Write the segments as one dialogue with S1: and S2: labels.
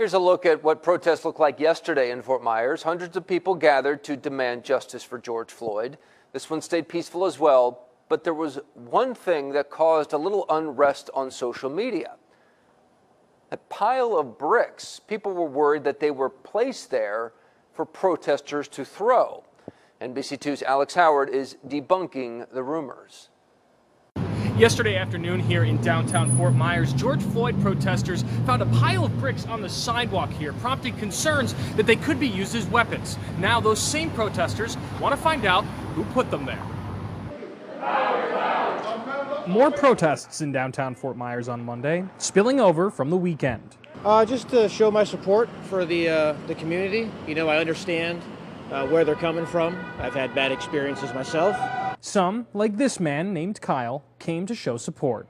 S1: Here's a look at what protests looked like yesterday in Fort Myers. Hundreds of people gathered to demand justice for George Floyd. This one stayed peaceful as well, but there was one thing that caused a little unrest on social media. A pile of bricks. People were worried that they were placed there for protesters to throw. NBC2's Alex Howard is debunking the rumors.
S2: Yesterday afternoon here in downtown Fort Myers, George Floyd protesters found a pile of bricks on the sidewalk here, prompting concerns that they could be used as weapons. Now those same protesters want to find out who put them there. More protests in downtown Fort Myers on Monday, spilling over from the weekend.
S3: Just to show my support for the community. You know, I understand where they're coming from. I've had bad experiences myself.
S2: Some, like this man named Kyle, came to show support.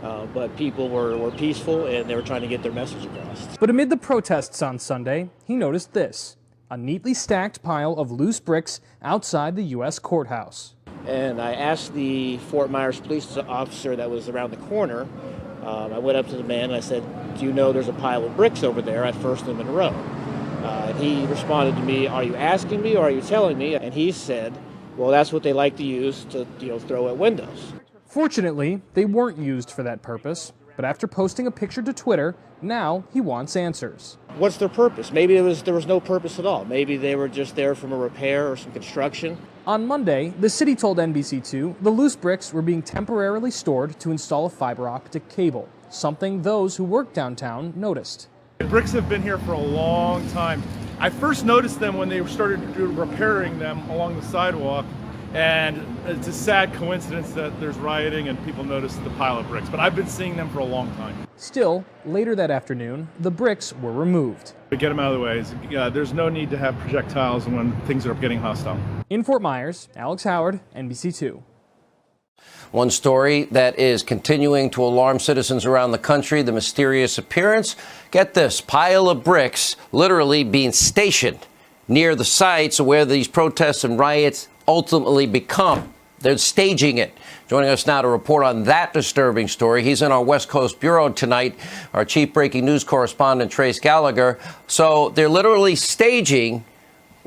S3: But people were peaceful and they were trying to get their message across.
S2: But amid the protests on Sunday, he noticed this, a neatly stacked pile of loose bricks outside the U.S. courthouse.
S3: And I asked the Fort Myers police officer that was around the corner, I went up to the man and I said, "Do you know there's a pile of bricks over there at First and Monroe?" And he responded to me, "Are you asking me or are you telling me?" And he said, "Well, that's what they like to use to, throw at windows."
S2: Fortunately, they weren't used for that purpose, but after posting a picture to Twitter, now he wants answers.
S3: What's their purpose? Maybe there was no purpose at all. Maybe they were just there from a repair or some construction.
S2: On Monday, the city told NBC2 the loose bricks were being temporarily stored to install a fiber optic cable, something those who work downtown noticed.
S4: The bricks have been here for a long time. I first noticed them when they started repairing them along the sidewalk, and it's a sad coincidence that there's rioting and people noticed the pile of bricks, but I've been seeing them for a long time.
S2: Still, later that afternoon, the bricks were removed.
S4: To get them out of the way, there's no need to have projectiles when things are getting hostile.
S2: In Fort Myers, Alex Howard, NBC2.
S5: One story that is continuing to alarm citizens around the country, the mysterious appearance, get this, pile of bricks literally being stationed near the sites where these protests and riots ultimately become. They're staging it. Joining us now to report on that disturbing story, he's in our West Coast Bureau tonight, our chief breaking news correspondent, Trace Gallagher. So they're literally staging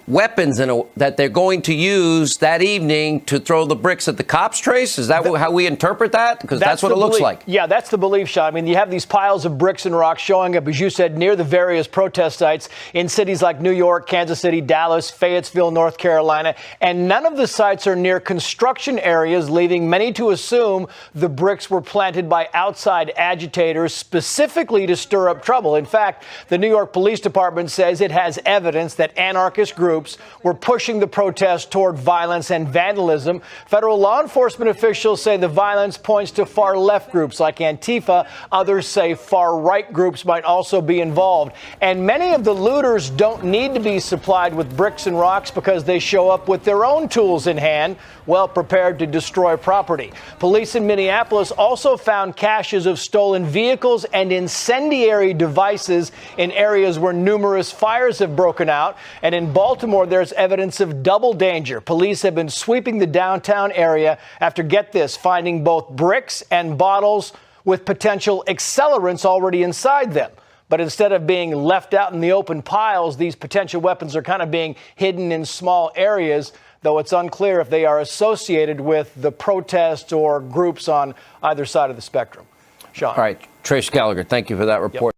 S5: weapons that they're going to use that evening to throw the bricks at the cops, Trace? Is that how we interpret that? Because that's what it looks like.
S6: Yeah, that's the belief, Sean. I mean, you have these piles of bricks and rocks showing up, as you said, near the various protest sites in cities like New York, Kansas City, Dallas, Fayetteville, North Carolina, and none of the sites are near construction areas, leaving many to assume the bricks were planted by outside agitators specifically to stir up trouble. In fact, the New York Police Department says it has evidence that anarchist groups were pushing the protest toward violence and vandalism. Federal law enforcement officials say the violence points to far left groups like Antifa. Others say far right groups might also be involved. And many of the looters don't need to be supplied with bricks and rocks because they show up with their own tools in hand, well prepared to destroy property. Police in Minneapolis also found caches of stolen vehicles and incendiary devices in areas where numerous fires have broken out. And in Baltimore, there's evidence of double danger. Police have been sweeping the downtown area after, get this, finding both bricks and bottles with potential accelerants already inside them. But instead of being left out in the open piles, these potential weapons are kind of being hidden in small areas, though it's unclear if they are associated with the protests or groups on either side of the spectrum. Sean.
S5: All right, Trace Gallagher, thank you for that report. Yep.